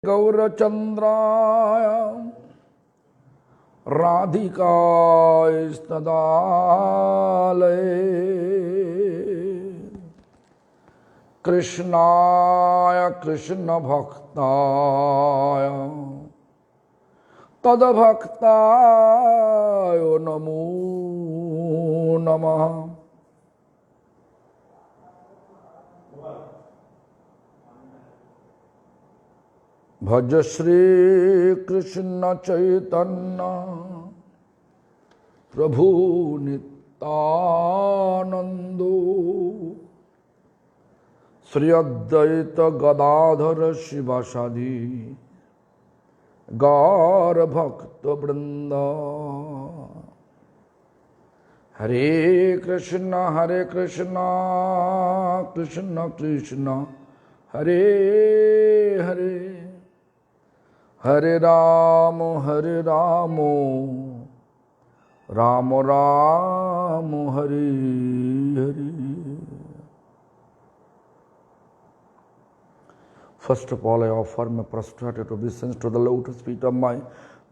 Gaurachandraya Radhika Istadale Krishnaya Krishna Bhaktaya Tadabhaktaya Namo Namaha. Bhaja Shri Krishna Chaitanya Prabhu Nityanando Sri Advaita Gadadhara Shivasadi Gaur Bhakta Vrinda. Hare Krishna Krishna Krishna Hare Hare Hare Ramo Ramo Ramo Hare Hare. First of all, I offer my prostrated obeisance to the lotus feet of my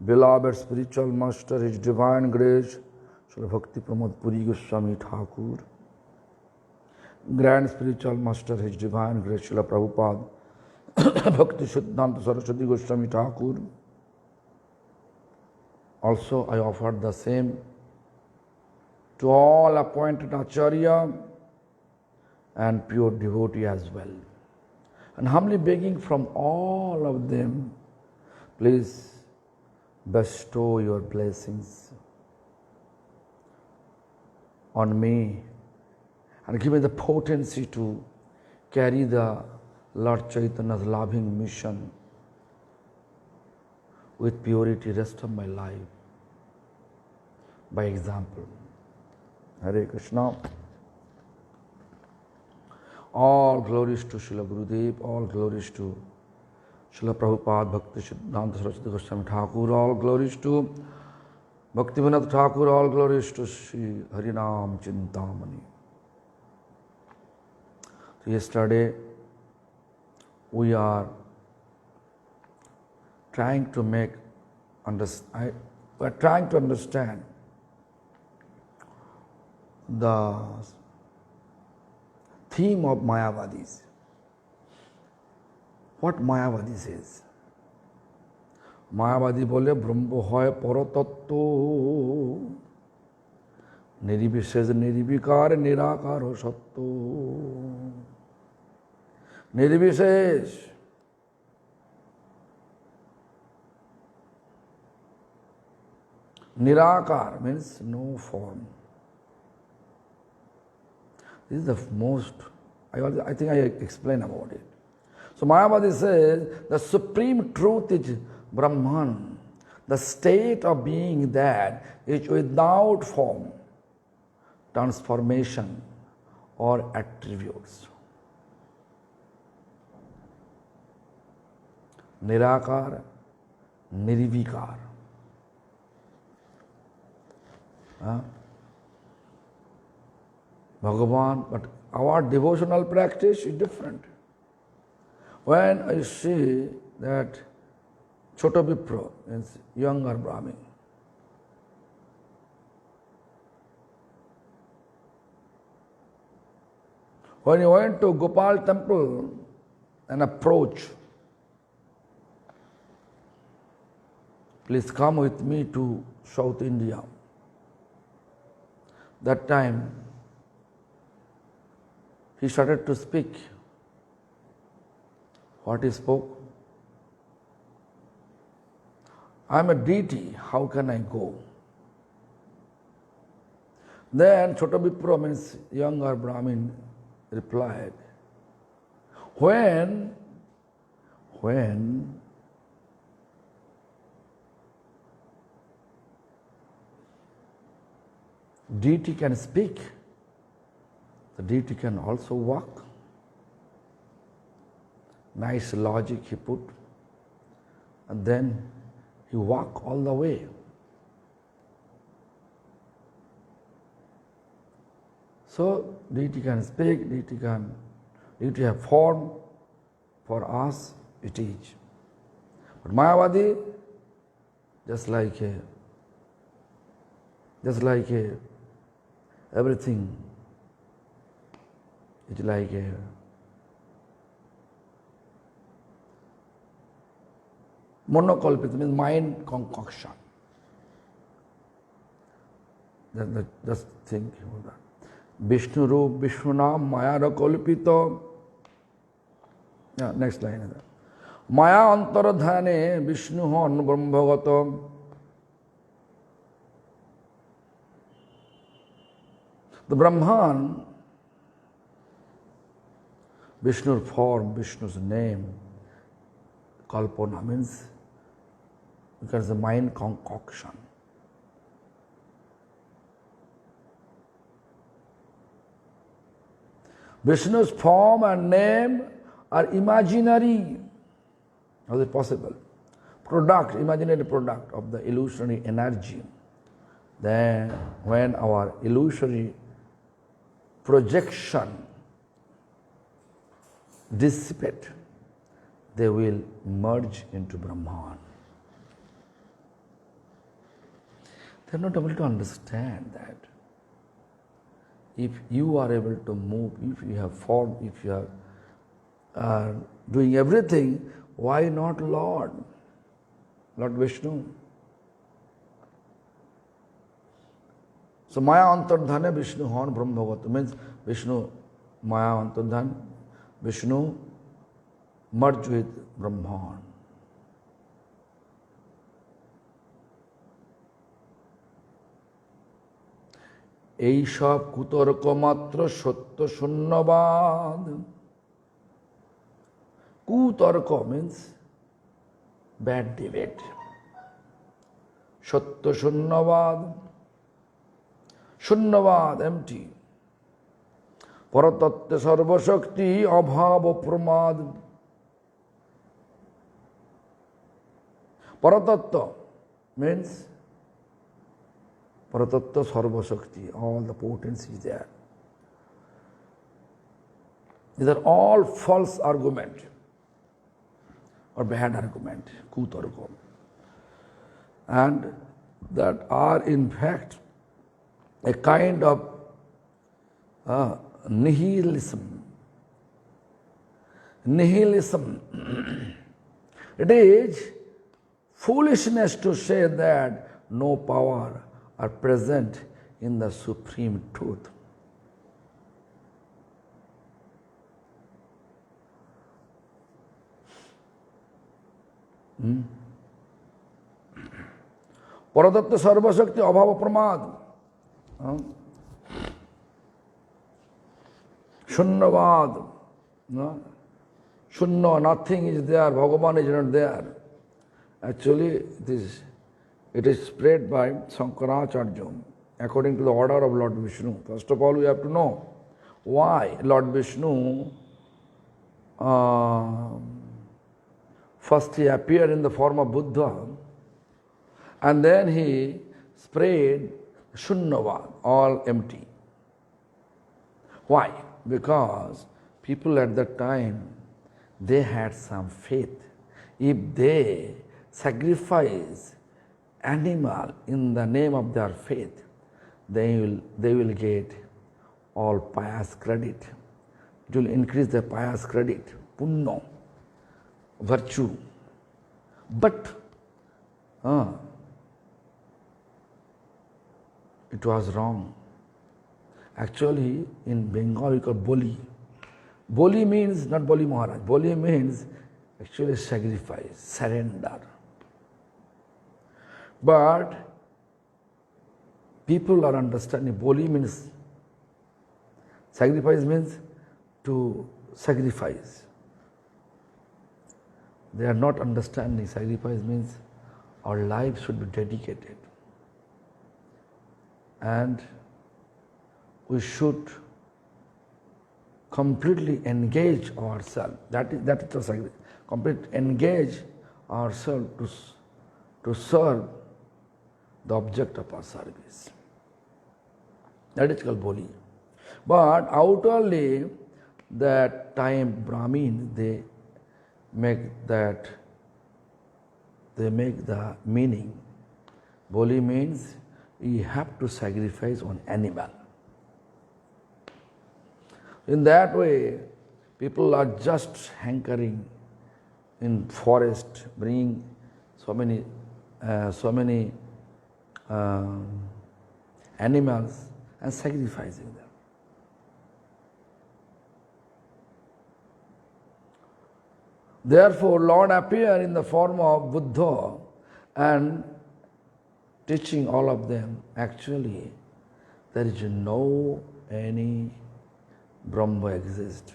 beloved spiritual master, His Divine Grace, Srila Bhakti Pramod Puri Goswami Thakur, Grand Spiritual Master, His Divine Grace, Srila Prabhupada, Bhakti Siddhanta Saraswati Goswami Thakur. Also, I offered the same to all appointed Acharya and pure devotee as well. And humbly begging from all of them, please bestow your blessings on me and give me the potency to carry the Lord Chaitanya's loving mission with purity rest of my life by example. Hare Krishna. All glories to Srila Gurudev, all glories to Srila Prabhupada, Bhakti Siddhanta Saraswati Goswami Thakur, all glories to Bhakti Vinod Thakur, all glories to Sri Harinama Cintamani. So yesterday, we are trying to understand the theme of Mayavadis. What Mayavadi says? Mayavadi bole Brahma hoy paratattva niribishesh niribikar nirakar ho satto. Niribishesh nirakar means no form. This is the most, I think I explained about it. So Mayavadi says the supreme truth is Brahman, the state of being that is without form, transformation or attributes. Nirakar, Nirvikar. Bhagavan, but our devotional practice is different. When I see that Chota Vipra, means younger Brahmin, when he went to Gopal temple and approach, please come with me to South India. That time, he started to speak. What he spoke? I am a deity, how can I go? Then Chota Vipra, means younger Brahmin, replied, when deity can speak, the deity can also walk. Nice logic he put. And then he walked all the way. So deity can speak, deity have form. For us it is. But Mayavadi, just like everything, it's like a monoculpit, means mind concoction. Just think about that. Vishnu Rup, Vishnu Nam, Maya Rakalpita. Yeah, next line. Maya Antaradhane, Vishnu Hon Brahmagatam. The Brahman, Vishnu's form, Vishnu's name, Kalpana means because the mind concoction. Vishnu's form and name are imaginary. How is it possible? Imaginary product of the illusionary energy. Then when our illusory projection dissipate, they will merge into Brahman. They are not able to understand that. If you are able to move, if you have form, if you are doing everything, why not Lord? Lord Vishnu. So Maya Antardhana Vishnu Hon Brahmavato means Vishnu Maya Antardhan, Vishnu merge with Brahman. এই সব কুতর্ক মাত্র সত্য শূন্যবাদ. কুতর্ক means bad debate. সত্য শূন্যবাদ, শূন্যবাদ empty. পরতত্ত্বে সর্বশক্তি অভাব ও প্রমাদ. পরতত্ত্ব means Paratattva Sarva Shakti, all the potency is there. These are all false argument or bad argument, kutarko, and that are in fact a kind of nihilism. Nihilism. It is foolishness to say that no power are present in the supreme truth. Paradatta Sarva Shakti Abhava Pramad. Shunnavad. Shunna, nothing is there, Bhagavan is not there. Actually, it is spread by Sankaracharya according to the order of Lord Vishnu. First of all, we have to know why Lord Vishnu first he appeared in the form of Buddha and then he spread Shunnavad, all empty. Why? Because people at that time, they had some faith. If they sacrifice animal in the name of their faith, they will get all pious credit. It will increase their pious credit, punna, virtue. But it was wrong. Actually, in Bengal we call Boli. Boli means not Boli Maharaj. Boli means actually sacrifice, surrender. But people are understanding Boli means sacrifice means to sacrifice. They are not understanding sacrifice means our life should be dedicated. And we should completely engage ourselves. That is the sacrifice. Completely engage ourselves to serve the object of our service. That is called Boli. But outwardly, that time Brahmin, they make that they make the meaning. Boli means you have to sacrifice one animal. In that way, people are just hankering in forest, bringing so many animals and sacrificing them. Therefore, Lord appeared in the form of Buddha and teaching all of them, actually, there is no any Brahma exist.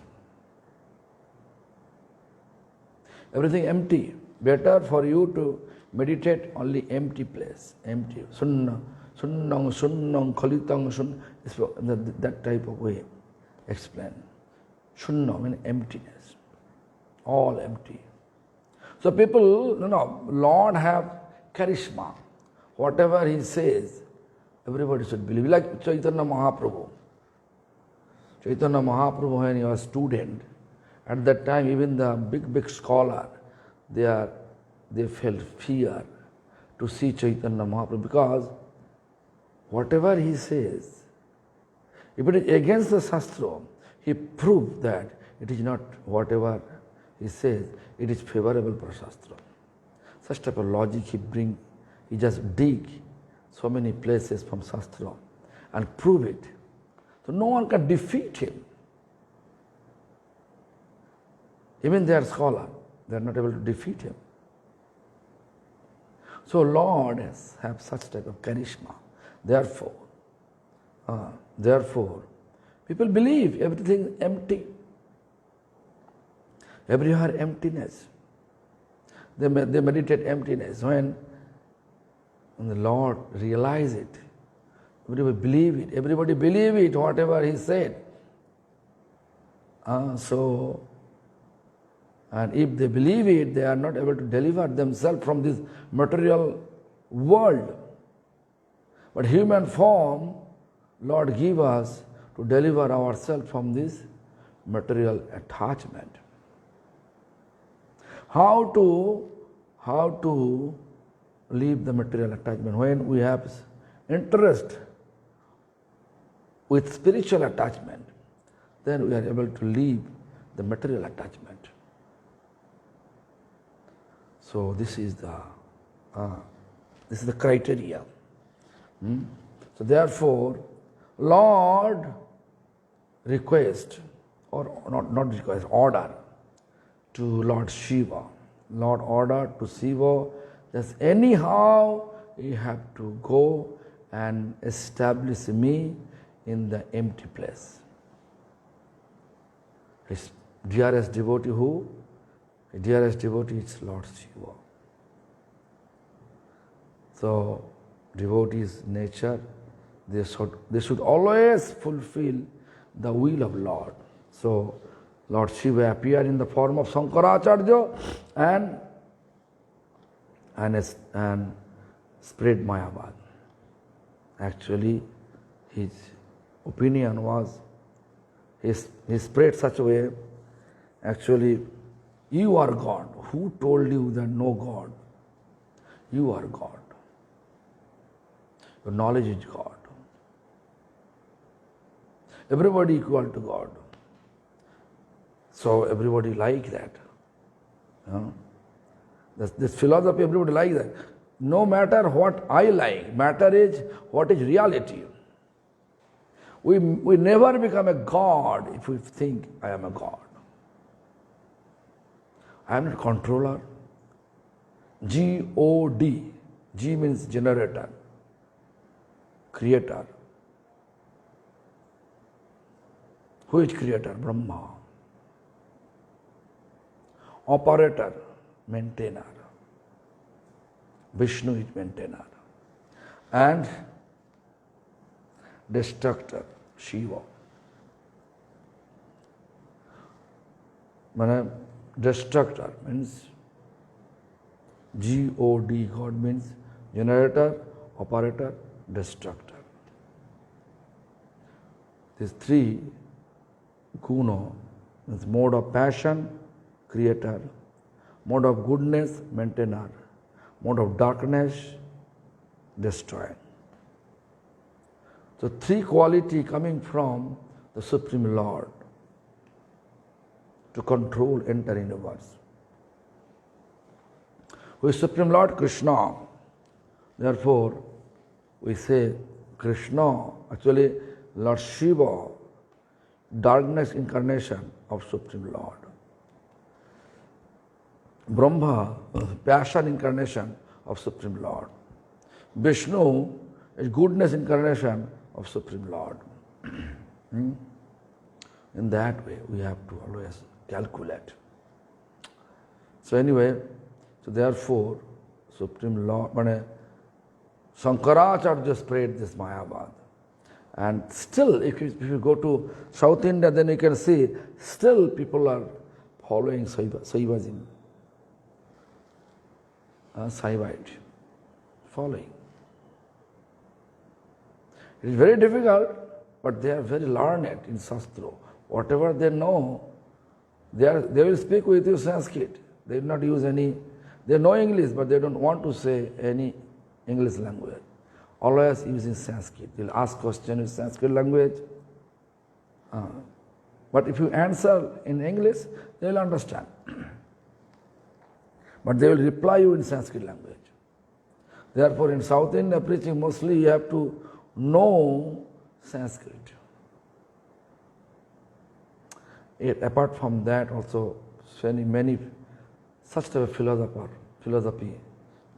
Everything empty. Better for you to meditate only empty place, empty. Sunnang, khalitang, that type of way explain. Shunna means emptiness. All empty. So people, Lord have charisma. Whatever he says, everybody should believe. Like Chaitanya Mahaprabhu. Chaitanya Mahaprabhu, when he was a student, at that time even the big scholar, they felt fear to see Chaitanya Mahaprabhu, because whatever he says, if it is against the Shastra, he proved that it is not whatever he says, it is favorable for Shastra. Such type of logic he bring, he just dig so many places from Shastra and prove it. So no one can defeat him. Even they are scholar, they are not able to defeat him. So Lord has such type of charisma. Therefore, people believe everything is empty. Everywhere emptiness. They meditate emptiness. When the Lord realize it, everybody believe it, whatever he said. And if they believe it, they are not able to deliver themselves from this material world. But human form, Lord give us to deliver ourselves from this material attachment. How to leave the material attachment? When we have interest with spiritual attachment, then we are able to leave the material attachment. So this is the criteria. So therefore, Lord request, or not request, order to Lord Shiva. Lord order to Shiva, just anyhow you have to go and establish me in the empty place. His dearest devotee who? The dearest devotee is Lord Shiva. So, devotees' nature, they should always fulfill the will of Lord. So, Lord Shiva appeared in the form of Sankaracharya and spread Mayavad. Actually, his opinion was, he spread such a way, actually, you are God. Who told you that no God? You are God. Your knowledge is God. Everybody equal to God. So everybody like that. This philosophy, everybody like that. No matter what I like, matter is what is reality. We never become a God if we think I am a God. I am not controller. G-O-D. G means generator, creator. Who is creator? Brahma. Operator, maintainer. Vishnu is maintainer. And destructor, Shiva. Destructor means G-O-D, God means generator, operator, destructor. These three guna means mode of passion, creator, mode of goodness, maintainer, mode of darkness, destroy. So three quality coming from the Supreme Lord to control entire universe. Who is Supreme Lord? Krishna. Therefore, we say Krishna, actually Lord Shiva, darkness incarnation of Supreme Lord. Brahma, passion incarnation of Supreme Lord. Vishnu is goodness incarnation of Supreme Lord. In that way, we have to always calculate. So anyway, so therefore, Supreme Lord, Shankaracharya spread this Mayavad. And still, if you go to South India, then you can see, still people are following Saivism. Saivite, following. It is very difficult, but they are very learned in Shastra. Whatever they know, they will speak with you Sanskrit. They will not use any, they know English, but they don't want to say any English language. Always using Sanskrit. They'll ask questions in Sanskrit language. But if you answer in English, they will understand. But they will reply you in Sanskrit language. Therefore, in South India preaching, mostly you have to know Sanskrit. Yet, apart from that, also many such type of philosophy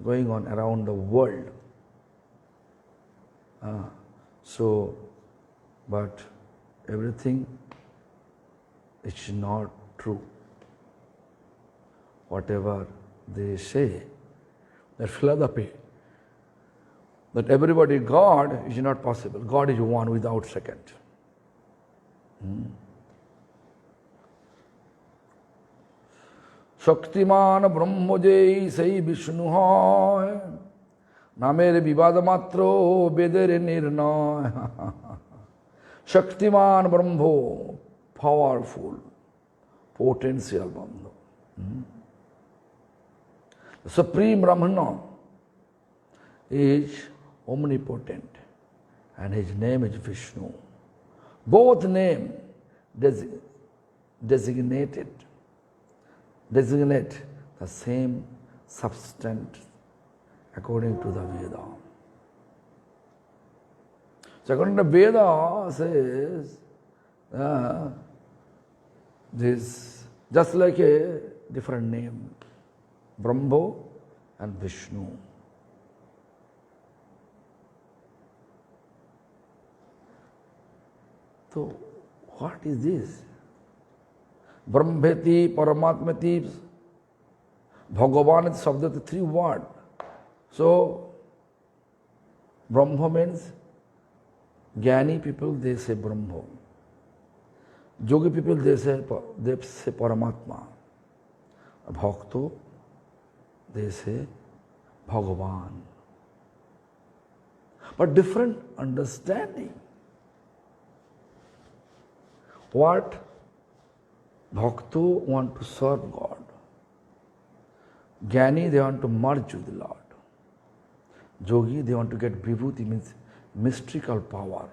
going on around the world. But everything is not true. Whatever they say, that philosophy, that everybody God is not possible. God is one without second. Shaktiman Brahmojai Sai Vishnu Hoy Namere Vivada Matro Bedere Nirnay. Shaktiman Brahmo, powerful, potential Brahmo. The Supreme Brahmana is omnipotent and his name is Vishnu. Both names designate the same substance according to the Veda. So according to Veda says this just like a different name, Brahma and Vishnu. So what is this? Brahmeti, Paramatmati, Bhagavan is Sabda, the three words. So Brahma means Jnani people, they say Brahma. Yogi people, they say Paramatma. Bhakto, they say Bhagavan. But different understanding. What? Bhakto want to serve God. Jnani, they want to merge with the Lord. Yogi, they want to get Vibhuti, means mystical power.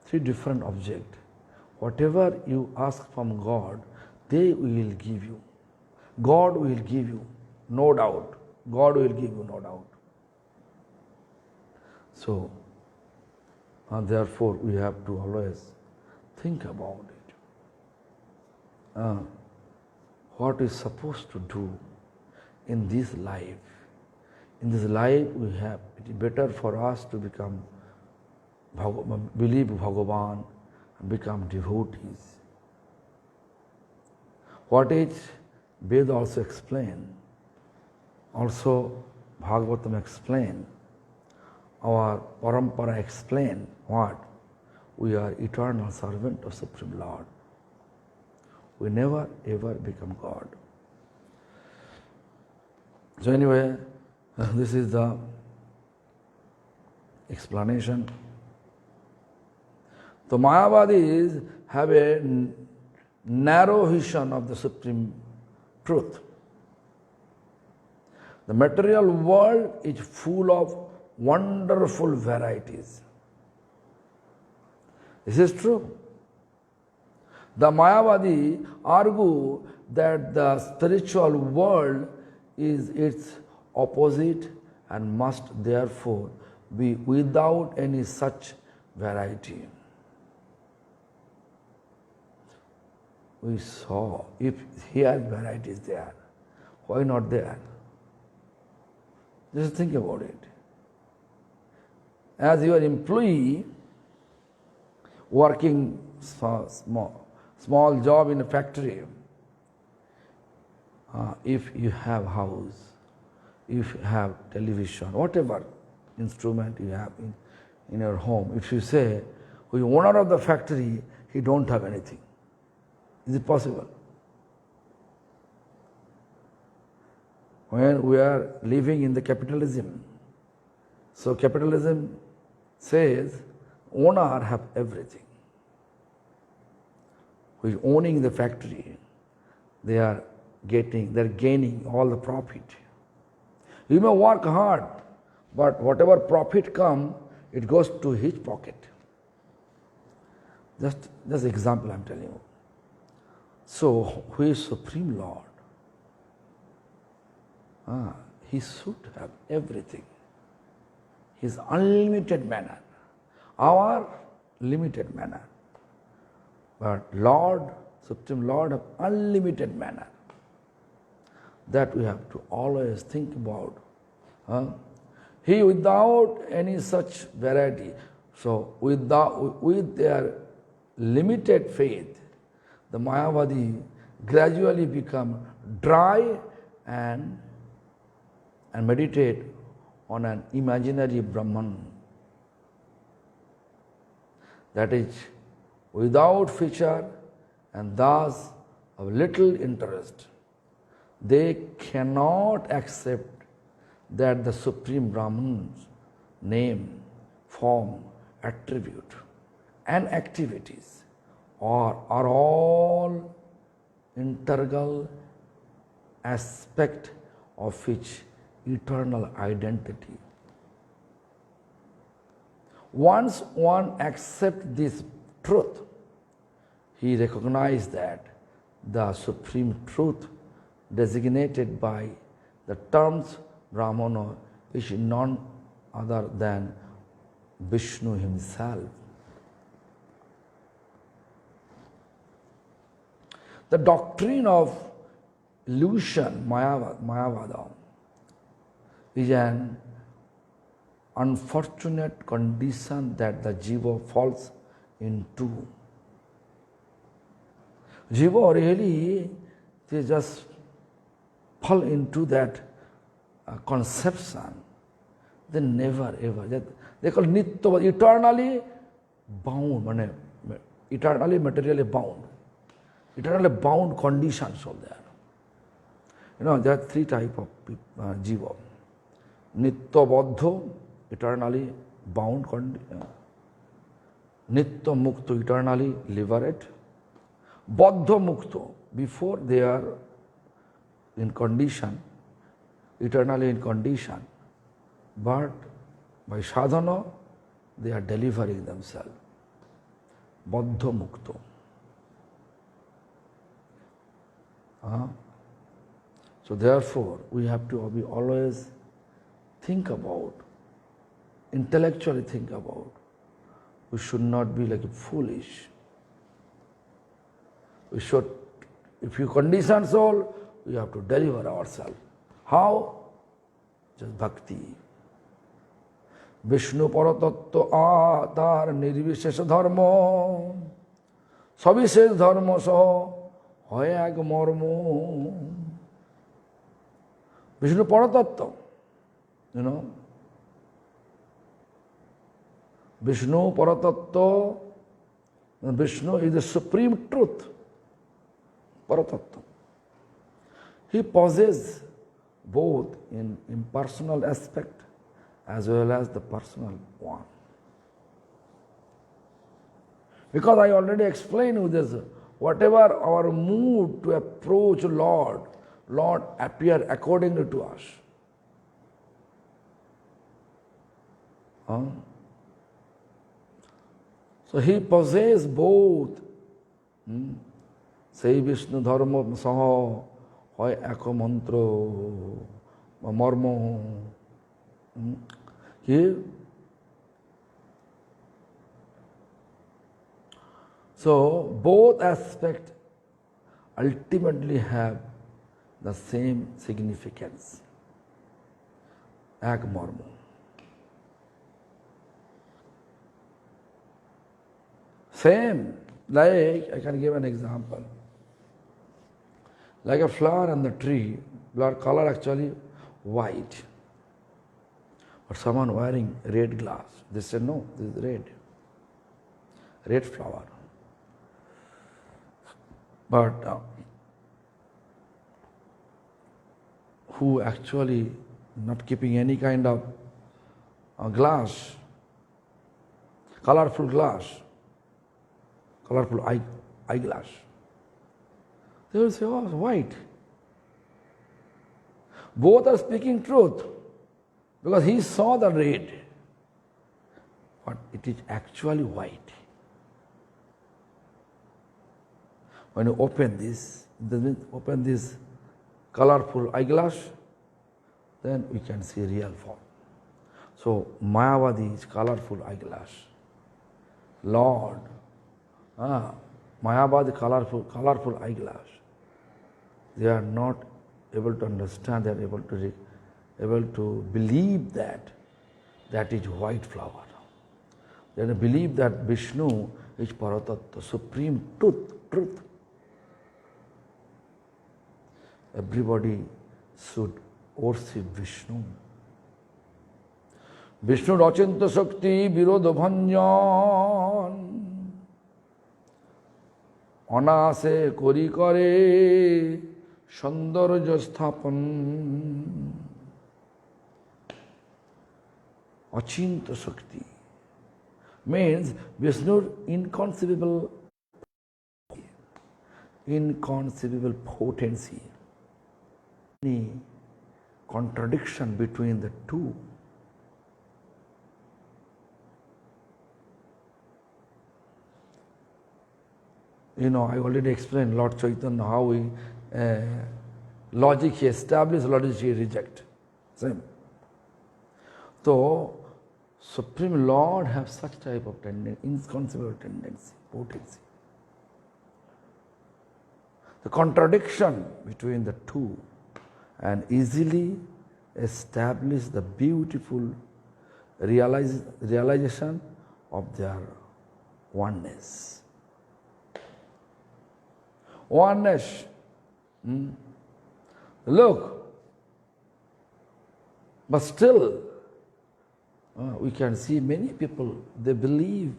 Three different objects. Whatever you ask from God, they will give you. God will give you, no doubt. God will give you, no doubt. So, therefore, we have to always think about it. What is supposed to do in this life? In this life, we have, it is better for us to become, believe Bhagavan, and become devotees. What is Veda also explain, also Bhagavatam explain, our Parampara explain what? We are eternal servant of Supreme Lord. We never ever become God. So anyway, this is the explanation. The Mayavadis have a narrow vision of the Supreme Truth. The material world is full of wonderful varieties. This is true. The Mayavadi argue that the spiritual world is its opposite and must therefore be without any such variety. We saw, if here variety is there, why not there? Just think about it. As your employee working small job in a factory, if you have house, if you have television, whatever instrument you have in your home, if you say, the owner of the factory, he don't have anything. Is it possible? When we are living in the capitalism, so capitalism says owner have everything. Who is owning the factory, they are gaining all the profit. You may work hard, but whatever profit come, it goes to his pocket. Just example I'm telling you. So, who is Supreme Lord? He should have everything. His unlimited manner. Our limited manner. But Lord, Supreme Lord, have unlimited manner. That we have to always think about. He without any such variety. So with their limited faith, the Mayavadi gradually become dry and meditate on an imaginary Brahman. That is without feature and thus of little interest. They cannot accept that the Supreme Brahman's name, form, attribute and activities are all integral aspect of which eternal identity. Once one accepts this truth, he recognizes that the supreme truth designated by the terms Brahmana is none other than Vishnu himself. The doctrine of illusion, Mayavada, is an unfortunate condition that the jiva falls into. Jiva really, they just fall into that conception. They never ever, they call nitya, eternally bound, eternally materially bound. Eternally bound conditions are there. There are three types of jiva. Nitya baddha, eternally bound, nitya mukta, eternally liberate. Baddha mukta, before they are in condition, eternally in condition, but by sadhana they are delivering themselves. Baddha mukta. So therefore, we have to be always think about, intellectually think about. We should not be like foolish. We should, if you condition soul, we have to deliver ourselves. How? Just bhakti. Vishnu paratattva atar nirvishesha dharma savishes dharma saha hoy ek mormo. Vishnu paratattva, Vishnu paratattva, Vishnu is the supreme truth. Paratattva. He possesses both in impersonal aspect as well as the personal one. Because I already explained you this, whatever our mood to approach Lord appear accordingly to us. So he possessed both. সেই বিষ্ণু ধর্ম সহ হয় এক মন্ত্র বা মর্ম। কি? So both aspects ultimately have the same significance. এক মর্ম। Same, like I can give an example. Like a flower on the tree, flower color actually white. But someone wearing red glass, they say no, this is red. Red flower. But who actually not keeping any kind of glass, colorful glass, colorful eyeglass, they will say, oh, it's white. Both are speaking truth because he saw the red, but it is actually white. When you open this colorful eyeglass, then we can see real form. So Mayavadi is colorful eyeglass. Lord, Mayavadi colorful eyeglass. They are not able to understand, they are able to believe that is white flower. They believe that Vishnu is Paratattva, supreme truth. Everybody should worship Vishnu. Vishnu Rachinta Shakti Virodha Bhanjan Anase Kori Kare Shandarja Sthapan. Achinta Shakti means Vishnu's inconceivable potency. Any contradiction between the two. I already explained Lord Chaitanya how logic he established, logic he reject. Same. So, Supreme Lord have such type of tendency, inconceivable tendency, potency. The contradiction between the two and easily establish the beautiful realization of their oneness. Oneness. Look, but still we can see many people, they believe.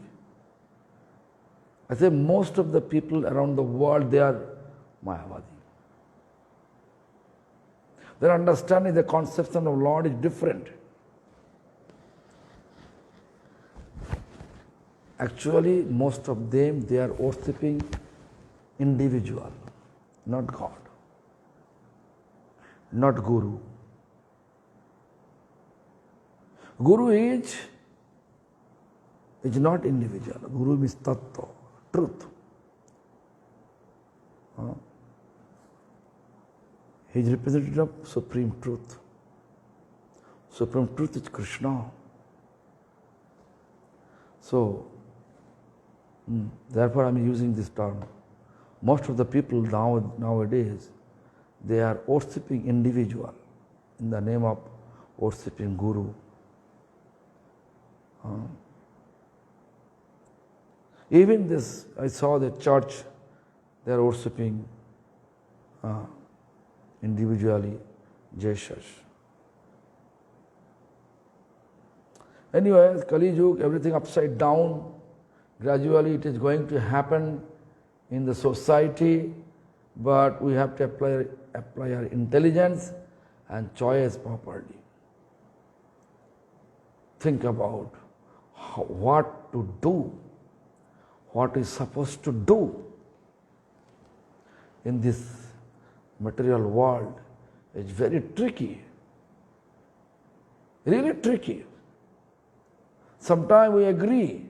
I say most of the people around the world, they are Mayavadi. Their understanding, the conception of Lord is different. Actually, most of them, they are worshipping individual, not God, not Guru. Guru is not individual. Guru means tattva, truth. He is representative of Supreme Truth. Supreme Truth is Krishna. So, therefore I am using this term. Most of the people nowadays, they are worshipping individual in the name of worshipping Guru. Even this, I saw the church, they are worshipping individually Jesus. Anyway, Kali Yuga, everything upside down. Gradually it is going to happen in the society, but we have to apply our intelligence and choice properly. Think about what to do, what is supposed to do in this material world. It's very tricky, really tricky. Sometimes we agree,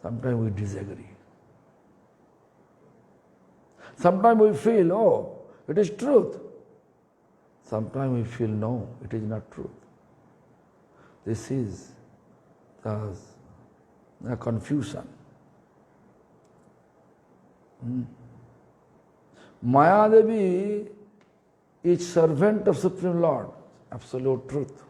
sometimes we disagree. Sometimes we feel, oh, it is truth. Sometimes we feel, no, it is not truth. This is the confusion. Maya Devi is servant of Supreme Lord, absolute truth.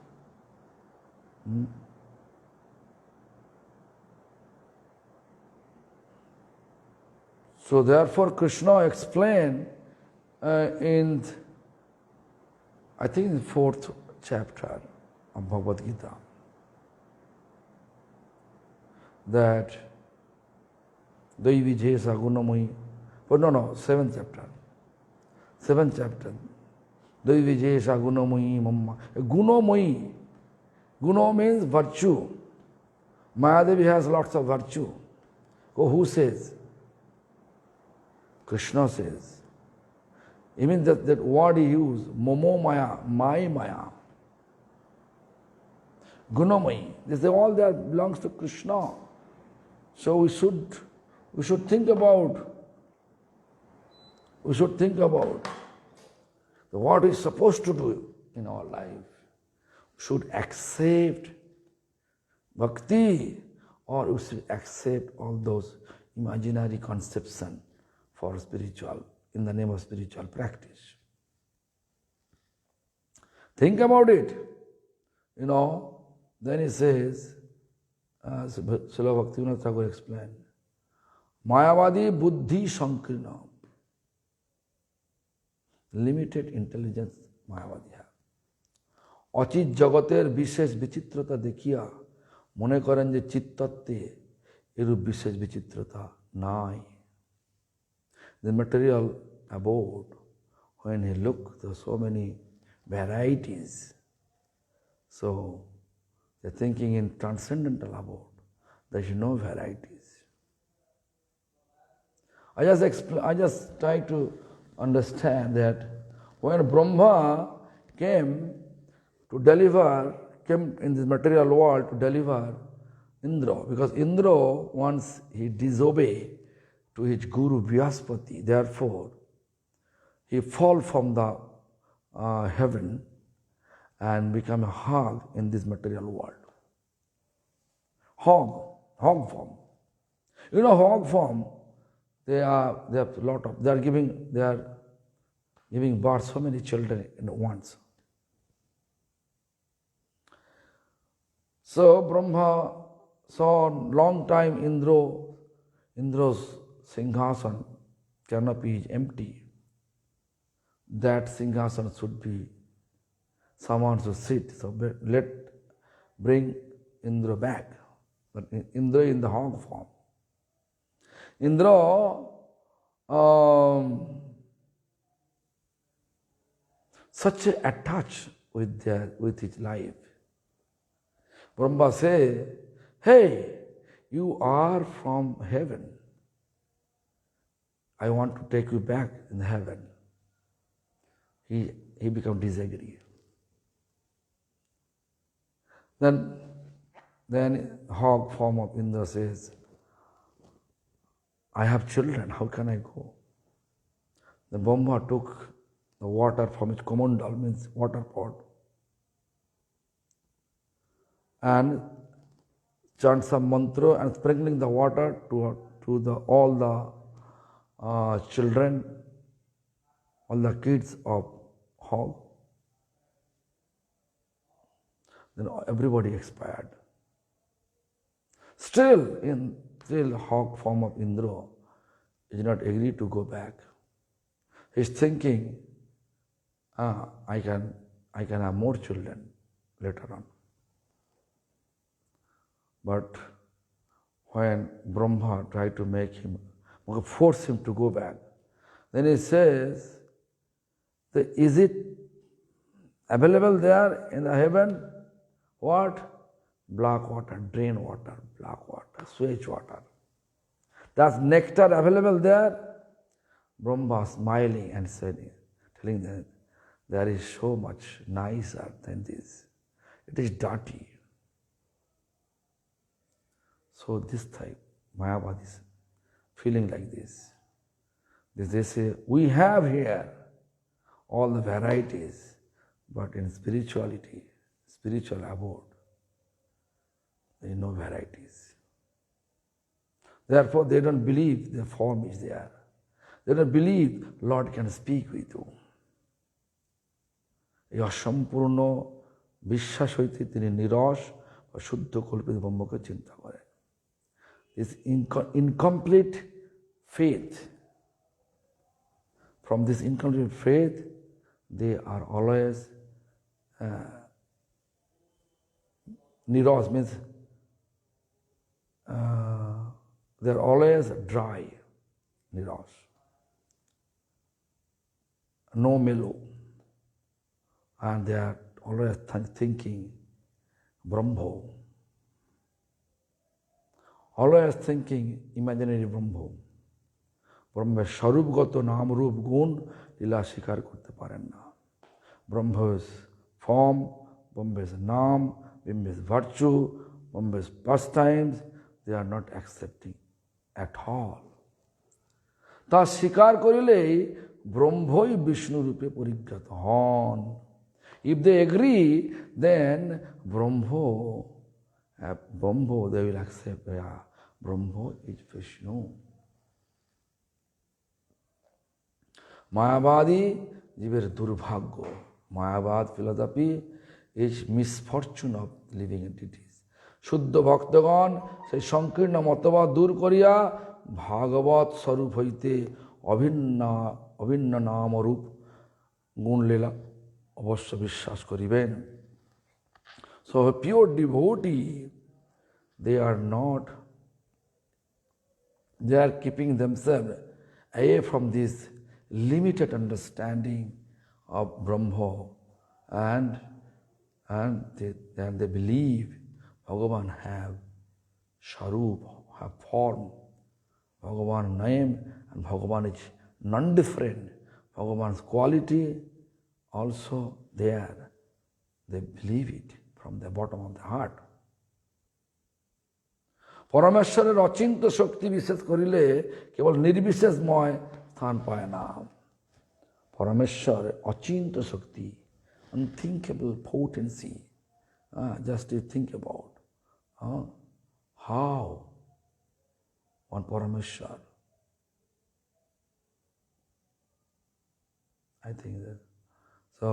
So therefore Krishna explained in, I think, the 4th chapter of Bhagavad Gita, that Devi Jesa Gunamai, oh no, 7th chapter. 7th chapter. Devi Jesa Gunamai Mamma. Gunamai. Guna means virtue. Mayadevi has lots of virtue. Oh, who says? Krishna says. Even that word he used, Momo Maya, my Maya. Gunamai. They say all that belongs to Krishna. So we should think about what we're supposed to do in our life. We should accept bhakti, or we should accept all those imaginary conceptions for spiritual, in the name of spiritual practice. Think about it. Then he says, Srila Bhaktivinoda Thakur explained, Mayavadi buddhi sankrina. Limited intelligence Mayavadi have. অচিত জগতের বিশেষ বিচিত্রতা দেখিয়া মনে করেন যে চিত্তত্ত্বে এরূপ বিশেষ বিচিত্রতা নাই। The material abode, when he looked, there are so many varieties. So they're thinking in transcendental abode, there is no varieties. I just try to understand that when Brahma came in this material world to deliver Indra, because Indra, once he disobeyed to his Guru Brihaspati, therefore he fall from the heaven and become a hog in this material world. Hog form. Hog form, they are giving birth so many children at once. So Brahma saw long time Indra's Singhasan canopy is empty. That Singhasan should be someone to sit. So bring Indra back. But Indra in the hog form. Indra such attached with his life. Brahma say, hey, you are from heaven. I want to take you back in heaven. He become disagree. Then hog form of Indra says, I have children, how can I go? Then Brahma took the water from his komandal, means water pot, and chant some mantra and sprinkling the water to all the children, all the kids of hog. Then everybody expired. Still hog form of Indra is not agree to go back. He's thinking, I can have more children later on. But when Brahma tried to force him to go back, then he says, is it available there in the heaven? What? Black water, drain water, black water, sewage water. That's nectar available there? Brahma smiling and telling them, there is so much nicer than this. It is dirty. So this type, Mayavadis, feeling like this. They say, we have here all the varieties, but in spirituality, spiritual abode, there is no varieties. Therefore, they don't believe the form is there. They don't believe Lord can speak with you. এই অসম্পূর্ণ বিশ্বাস হইতে তিনি নিরস বা শুদ্ধ কল্পিত ব্রহ্মকে চিন্তা করেন। This incomplete faith, from this incomplete faith, they are always niras means they are always dry, niras, no mellow, and they are always thinking Brahmo, always thinking imaginary Brahmo. ব্রহ্মের স্বরূপগত নাম রূপ গুণ লীলা স্বীকার করতে পারেন না। Brahma's form, Brahma's name, Brahma's virtue, Brahma's pastimes, they are not accepting at all. তা স্বীকার করিলেই ব্রহ্মই বিষ্ণু রূপে পরিজ্ঞাত হন। If they agree, then Brahmo, they will accept, yeah, Brahmo is Vishnu. Mayavadi জীবের দুর্ভাগ্য, মায়াবাদ philosophy is misfortune of living entities. শুদ্ধ ভক্তগণ সেই সংকীর্ণ মতবাদ দূর করিয়া ভাগবত স্বরূপ হইতে অভিন্ন নাম রূপ গুণলীলা অবশ্য বিশ্বাস করিবেন। So a pure devotee, they are keeping themselves away from this limited understanding of Brahma, and they believe Bhagavan have Sharup, have form, Bhagavan name, and Bhagavan is non-different. Bhagavan's quality also there. They believe it from the bottom of the heart. পরমেশ্বরের অচিন্ত শক্তি বিশেষ করিলে কেবল নির্বিশেষময় স্থান পায় না। পরমেশ্বর অচিন্ত শক্তি, unthinkable potency. Just to think about how one Parameshwar. I think that. So,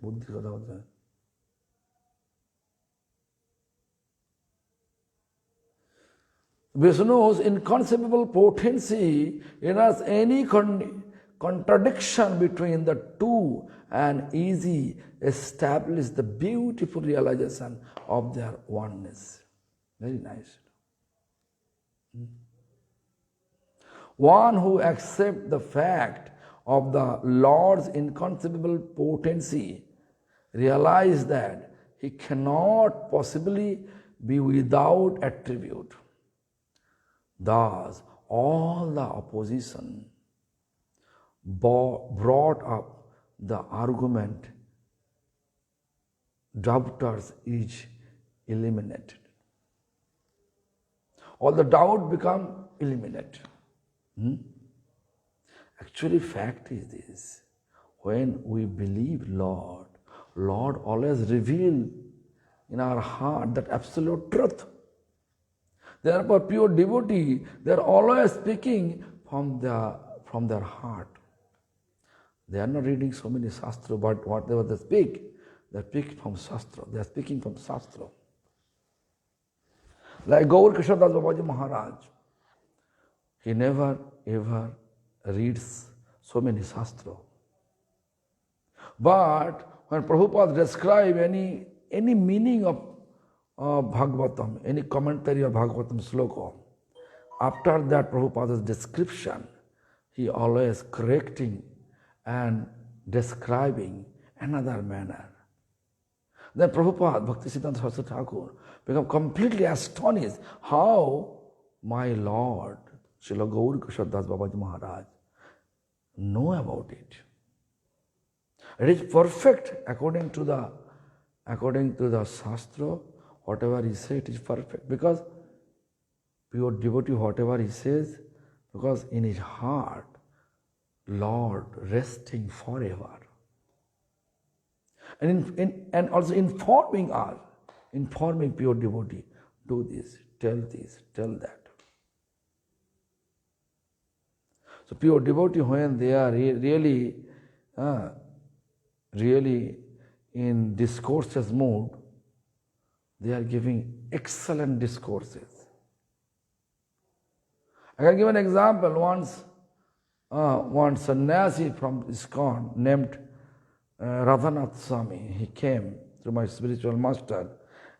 buddhi kotha hocche. Vishnu's inconceivable potency has any contradiction between the two and easy establish the beautiful realization of their oneness. Very nice. One who accepts the fact of the Lord's inconceivable potency realizes that he cannot possibly be without attribute. Thus, all the opposition brought up the argument, doubters is eliminated. All the doubt become eliminated. Actually, fact is this: when we believe Lord always reveal in our heart that absolute truth. Therefore, pure devotee, they are always speaking from their heart. They are not reading so many shastra, but whatever they speak from shastra. They are speaking from shastra. Like Gaur Krishnadas Babaji Maharaj, he never ever reads so many shastra. But when Prabhupada describe any meaning of Bhagavatam, any commentary of Bhagavatam sloka, after that Prabhupada's description, he always correcting and describing another manner. Then Prabhupada, Bhakti Siddhanta Saraswati Thakur, become completely astonished how my Lord, Srila Gaur Kishore Das Babaji Maharaj, know about it. It is perfect according to the according to the Shastra, whatever he says, it is perfect. Because pure devotee, whatever he says, because in his heart, Lord resting forever. And also informing us, informing pure devotee, do this, tell that. So pure devotee, when they are really in discourses mood, they are giving excellent discourses. I can give an example. One sannyasi from ISKCON named Radhanath Swami, he came to my spiritual master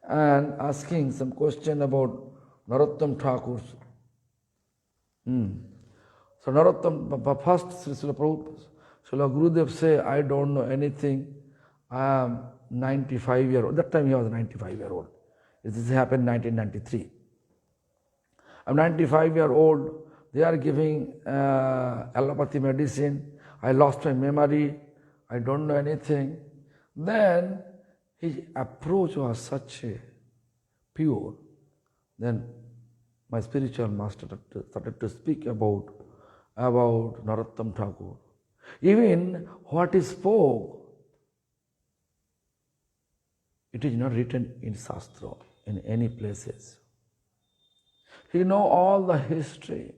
and asking some question about Narottam Thakur's. So Narottam, first Srila Prabhupada, Srila Gurudev say, I don't know anything. I am 95-year-old. That time he was 95-year-old. This happened in 1993. I'm 95-year-old. They are giving allopathy medicine. I lost my memory. I don't know anything. Then his approach was such a pure. Then my spiritual master started to speak about Narottam Thakur. Even what he spoke, it is not written in Shastra, in any places. He know all the history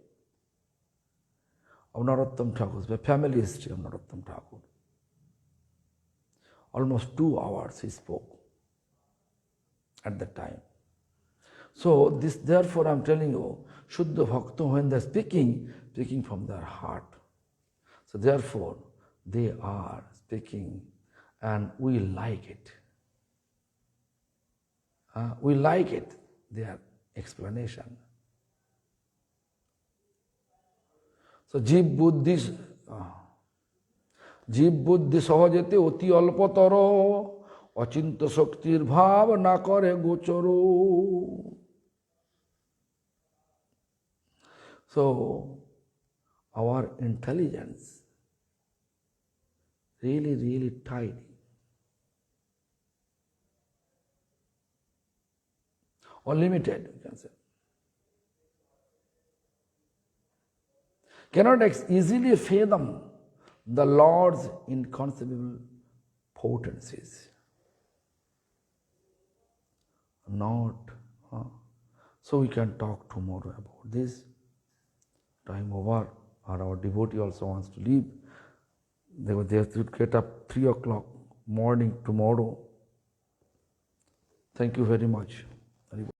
of Narottam Thakur, the family history of Narottam Thakur. Almost 2 hours he spoke at that time. So this, therefore I am telling you, Shuddha Bhakta, when they are speaking from their heart. So therefore they are speaking and we like it. We like it, their explanation. So Jeev Buddhi সহজেতে অতি অল্পতর অচিন্ত শক্তির ভাব না করে গোচর. So our intelligence really tiny. Or limited, you can say. Cannot easily fathom the Lord's inconceivable potencies. So we can talk tomorrow about this. Time over, or our devotee also wants to leave. They should get up 3 o'clock morning tomorrow. Thank you very much.